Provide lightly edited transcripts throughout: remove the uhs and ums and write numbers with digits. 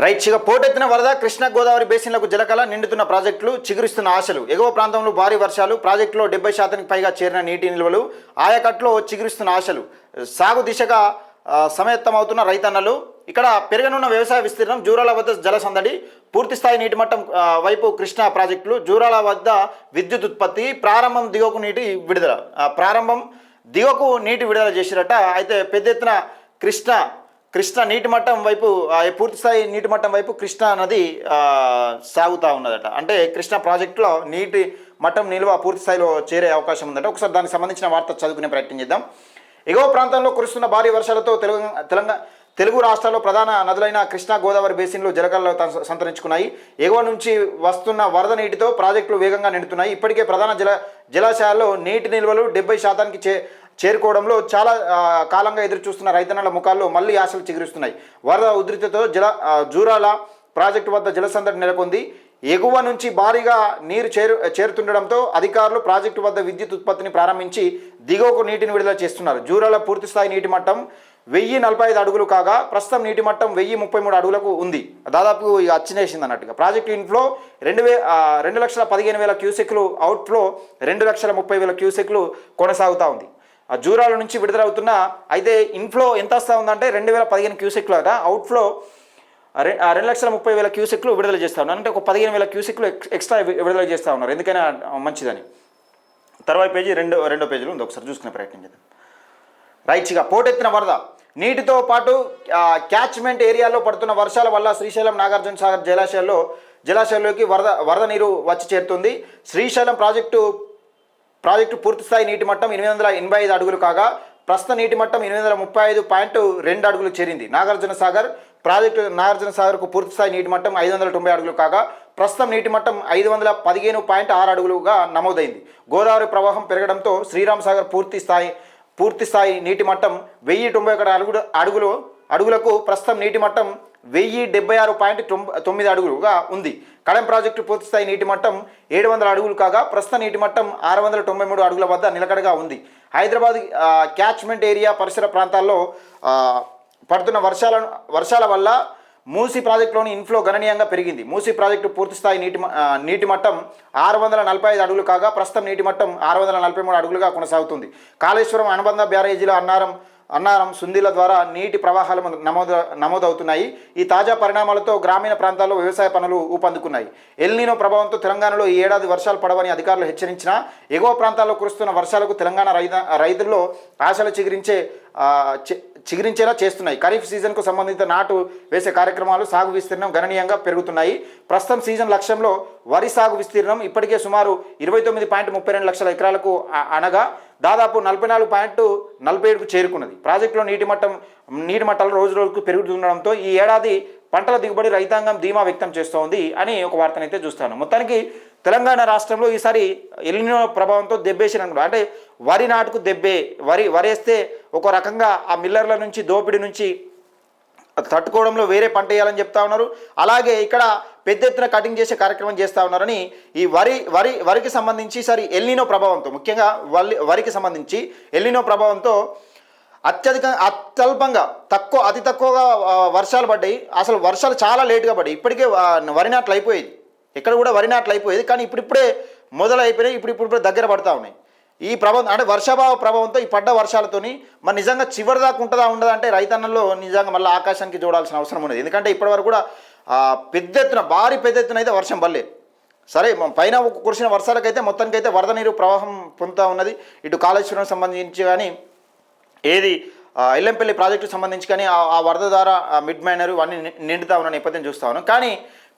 Right ఇక పోటెత్తిన వరద కృష్ణా గోదావరి బేసిన్లకు జలకళ నిండుతున్న ప్రాజెక్టులు చిగురిస్తున్న ఆశలు. ఎగువ ప్రాంతంలో భారీ వర్షాలు, ప్రాజెక్టులో 70% పైగా చేరిన నీటి నిల్వలు, ఆయకట్లో చిగురిస్తున్న ఆశలు. సాగు దిశగా సమయత్తమవుతున్న రైతన్నలు. ఇక్కడ పెరగనున్న వ్యవసాయ విస్తీర్ణం, జూరాల వద్ద జలసందడి, పూర్తిస్థాయి నీటి మట్టం వైపు కృష్ణా ప్రాజెక్టులు, జూరాల వద్ద విద్యుత్ ఉత్పత్తి, ప్రారంభం దిగువకు నీటి విడుదల. ప్రారంభం దిగువకు నీటి విడుదల చేసిరట. అయితే పెద్ద ఎత్తున కృష్ణ నీటి మట్టం వైపు, పూర్తిస్థాయి నీటి మట్టం వైపు కృష్ణా నది సాగుతూ ఉన్నదట. అంటే కృష్ణా ప్రాజెక్టులో నీటి మట్టం నిల్వ పూర్తి స్థాయిలో చేరే అవకాశం ఉందట. ఒకసారి దానికి సంబంధించిన వార్త చదువుకునే ప్రయత్నం చేద్దాం. ఎగువ ప్రాంతంలో కురుస్తున్న భారీ వర్షాలతో తెలుగు రాష్ట్రాల్లో ప్రధాన నదులైన కృష్ణా గోదావరి బేసిన్లు జలకళలో సంతరించుకున్నాయి. ఎగువ నుంచి వస్తున్న వరద నీటితో ప్రాజెక్టులు వేగంగా నిండుతున్నాయి. ఇప్పటికే ప్రధాన జలాశయాల్లో నీటి నిల్వలు 70% చేరుకోవడంలో చాలా కాలంగా ఎదురు చూస్తున్న రైతన్నల ముఖాల్లో మళ్లీ ఆశలు చిగురిస్తున్నాయి. వరద ఉధృతితో జూరాల ప్రాజెక్టు వద్ద జలసందడి నెలకొంది. ఎగువ నుంచి భారీగా నీరు చేరుతుండడంతో అధికారులు ప్రాజెక్టు వద్ద విద్యుత్ ఉత్పత్తిని ప్రారంభించి దిగువకు నీటిని విడుదల చేస్తున్నారు. జూరాల పూర్తిస్థాయి నీటి మట్టం 1045 అడుగులు కాగా ప్రస్తుతం నీటి మట్టం 1033 అడుగులకు ఉంది. దాదాపు ఇక అచ్చినేసింది అన్నట్టుగా. ప్రాజెక్టు ఇన్ఫ్లో 2,15,000 క్యూసెక్లు, అవుట్ఫ్లో 2,30,000 క్యూసెక్లు కొనసాగుతూ ఉంది. జూరాల నుంచి విడుదలవుతున్న, అయితే ఇన్ఫ్లో ఎంత వస్తూ ఉందంటే 2,015 క్యూసెక్లు అట, అవుట్ఫ్లో 2,30,000 క్యూసెక్లు విడుదల చేస్తూ ఉన్నారు. అంటే ఒక 15,000 క్యూసెక్లు ఎక్స్ట్రా విడుదల చేస్తూ ఉన్నారు. ఎందుకైనా మంచిదని. తర్వాత పేజీ రెండో పేజీలో ఉంది, ఒకసారి చూసుకునే ప్రయత్నం చేద్దాం. రైట్గా పోటెత్తిన వరద నీటితో పాటు క్యాచ్మెంట్ ఏరియాలో పడుతున్న వర్షాల వల్ల శ్రీశైలం, నాగార్జున సాగర్ జలాశయాల్లోకి వరద నీరు వచ్చి చేరుతుంది. శ్రీశైలం ప్రాజెక్టు పూర్తిస్థాయి నీటి మట్టం 885 అడుగులు కాగా ప్రస్తుత నీటి మట్టం 835.2 అడుగులు చేరింది. నాగార్జున సాగర్కు పూర్తిస్థాయి నీటి మట్టం 590 అడుగులు కాగా ప్రస్తుతం నీటి మట్టం 515.6 అడుగులుగా నమోదైంది. గోదావరి ప్రవాహం పెరగడంతో శ్రీరామ్ సాగర్ పూర్తిస్థాయి నీటి మట్టం 1091 అడుగులకు ప్రస్తుతం నీటి మట్టం 1076.9 అడుగులుగా ఉంది. కడెం ప్రాజెక్టు పూర్తిస్థాయి నీటి మట్టం 700 అడుగులు కాగా ప్రస్తుత నీటి మట్టం 693 అడుగుల వద్ద నిలకడగా ఉంది. హైదరాబాద్ క్యాచ్మెంట్ ఏరియా పరిసర ప్రాంతాల్లో పడుతున్న వర్షాల వల్ల మూసీ ప్రాజెక్టులోని ఇన్ఫ్లో గణనీయంగా పెరిగింది. మూసీ ప్రాజెక్టు పూర్తిస్థాయి నీటి మట్టం 645 అడుగులు కాగా ప్రస్తుతం నీటి మట్టం 643 అడుగులుగా కొనసాగుతుంది. కాళేశ్వరం అనుబంధ బ్యారేజీల అన్నారం, సుందీల ద్వారా నీటి ప్రవాహాలు నమోదవుతున్నాయి. ఈ తాజా పరిణామాలతో గ్రామీణ ప్రాంతాల్లో వ్యవసాయ పనులు ఊపందుకున్నాయి. ఎల్నినో ప్రభావంతో తెలంగాణలో ఈ ఏడాది వర్షాలు పడవని అధికారులు హెచ్చరించినా ఎగువ ప్రాంతాల్లో కురుస్తున్న వర్షాలకు తెలంగాణ రైతుల్లో ఆశలు చిగురించేలా చేస్తున్నాయి. ఖరీఫ్ సీజన్కు సంబంధిత నాటు వేసే కార్యక్రమాలు, సాగు విస్తీర్ణం గణనీయంగా పెరుగుతున్నాయి. ప్రస్తుతం సీజన్ లక్ష్యంలో వరి సాగు విస్తీర్ణం ఇప్పటికే సుమారు 29.32 లక్షల ఎకరాలకు అనగా దాదాపు 44.47కు చేరుకున్నది. ప్రాజెక్టులో నీటి మట్టాలు రోజు రోజుకు పెరుగుతుండడంతో ఈ ఏడాది పంటల దిగుబడి రైతాంగం ధీమా వ్యక్తం చేస్తోంది అని ఒక వార్తనైతే చూస్తాను. మొత్తానికి తెలంగాణ రాష్ట్రంలో ఈసారి ఎల్నినో ప్రభావంతో దెబ్బేసిన, అంటే వరి నాటుకు దెబ్బే, వరేస్తే ఒక రకంగా ఆ మిల్లర్ల నుంచి, దోపిడీ నుంచి తట్టుకోవడంలో వేరే పంట వేయాలని చెప్తా ఉన్నారు. అలాగే ఇక్కడ పెద్ద ఎత్తున కటింగ్ చేసే కార్యక్రమం చేస్తూ ఉన్నారని ఈ వరికి సంబంధించి సరి ఎల్నినో ప్రభావంతో, ముఖ్యంగా వరికి సంబంధించి ఎల్నినో ప్రభావంతో అత్యల్పంగా అతి తక్కువగా వర్షాలు పడ్డాయి. అసలు వర్షాలు చాలా లేటుగా పడ్డాయి. ఇప్పటికే వరి నాట్లు అయిపోయేది, ఎక్కడ కూడా వరి నాట్లు అయిపోయేది, కానీ ఇప్పుడిప్పుడే మొదలైపోయినాయి. ఇప్పుడు దగ్గర పడతా ఉన్నాయి. ఈ ప్రభావం, అంటే వర్షాభావ ప్రభావంతో ఈ పడ్డ వర్షాలతోని మరి నిజంగా చివరి దాకా ఉండదా అంటే రైతన్నల్లో నిజంగా మళ్ళీ ఆకాశానికి చూడాల్సిన అవసరం ఉన్నది. ఎందుకంటే ఇప్పటివరకు కూడా భారీ పెద్ద ఎత్తున అయితే వర్షం పడలేదు. సరే, పైన కురిసిన వర్షాలకైతే మొత్తానికైతే వరద నీరు ప్రవాహం పొందుతూ ఉన్నది. ఇటు కాళేశ్వరం సంబంధించి కానీ, ఏది ఎల్లంపల్లి ప్రాజెక్టుకు సంబంధించి కానీ ఆ వరద ద్వారా మిడ్ మైనర్ అన్నీ నిండుతా ఉన్న నేపథ్యం చూస్తూ ఉన్నాం. కానీ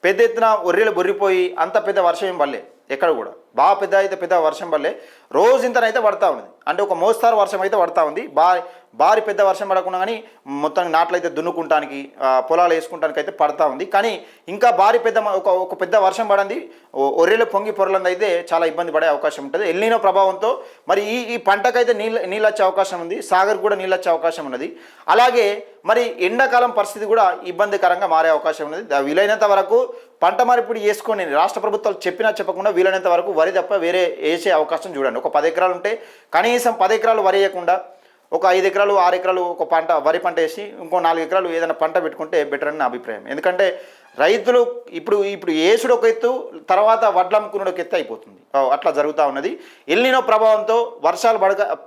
పెద్ద ఎత్తున ఒర్రెలు బొర్రిపోయి అంత పెద్ద వర్షం ఏం పడలే. ఎక్కడ కూడా బాగా పెద్ద వర్షం పడలే. రోజు ఇంతనైతే పడతా ఉన్నది. అంటే ఒక మోస్తారు వర్షం అయితే పడతా ఉంది. భారీ పెద్ద వర్షం పడకుండా కానీ మొత్తానికి నాట్లు అయితే దున్నుకుంటానికి, పొలాలు వేసుకుంటానికి అయితే పడతా ఉంది. కానీ ఇంకా ఒక పెద్ద వర్షం పడింది, ఒర్రెలు పొంగి పొరలంది అయితే చాలా ఇబ్బంది పడే అవకాశం ఉంటుంది. ఎల్నినో ప్రభావంతో మరి ఈ పంటకైతే నీళ్ళు వచ్చే అవకాశం ఉంది. సాగర్ కూడా నీళ్ళు వచ్చే అవకాశం ఉన్నది. అలాగే మరి ఎండాకాలం పరిస్థితి కూడా ఇబ్బందికరంగా మారే అవకాశం ఉన్నది. వీలైనంత వరకు పంట మార్పిడి చేసుకొని రాష్ట్ర ప్రభుత్వాలు చెప్పకుండా వీలైనంత వరకు వరి తప్ప వేరే వేసే అవకాశం చూడండి. ఒక 10 ఎకరాలు ఉంటే కనీసం 10 ఎకరాలు వరి వేయకుండా ఒక 5 ఎకరాలు 6 ఎకరాలు ఒక పంట వరి పంట వేసి ఇంకో 4 ఎకరాలు ఏదైనా పంట పెట్టుకుంటే బెటర్ అని నా అభిప్రాయం. ఎందుకంటే రైతులు ఇప్పుడు ఇప్పుడు ఏసుడు ఒక ఎత్తు, తర్వాత వడ్లు అమ్ముకున్నాడు ఒక ఎత్తు అయిపోతుంది. అట్లా జరుగుతూ ఉన్నది. ఎల్నినో ప్రభావంతో వర్షాలు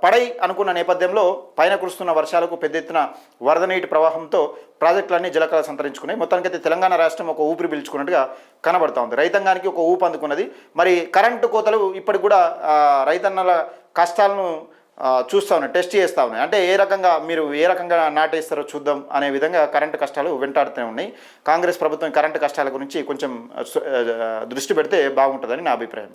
పడై అనుకున్న నేపథ్యంలో పైన కురుస్తున్న వర్షాలకు పెద్ద ఎత్తున వరద నీటి ప్రవాహంతో ప్రాజెక్టులన్నీ జలకళ సంతరించుకున్నాయి. మొత్తానికైతే తెలంగాణ రాష్ట్రం ఒక ఊపిరి పీల్చుకున్నట్టుగా కనబడతా ఉంది. రైతాంగానికి ఒక ఊపు అందుకున్నది. మరి కరెంటు కోతలు ఇప్పటికి కూడా రైతన్నల కష్టాలను చూస్తూ ఉన్నాయి, టెస్ట్ చేస్తూ ఉన్నాయి. అంటే మీరు ఏ రకంగా నాటేస్తారో చూద్దాం అనే విధంగా కరెంటు కష్టాలు వెంటాడుతూనే ఉన్నాయి. కాంగ్రెస్ ప్రభుత్వం కరెంటు కష్టాల గురించి కొంచెం దృష్టి పెడితే బాగుంటుందని నా అభిప్రాయం.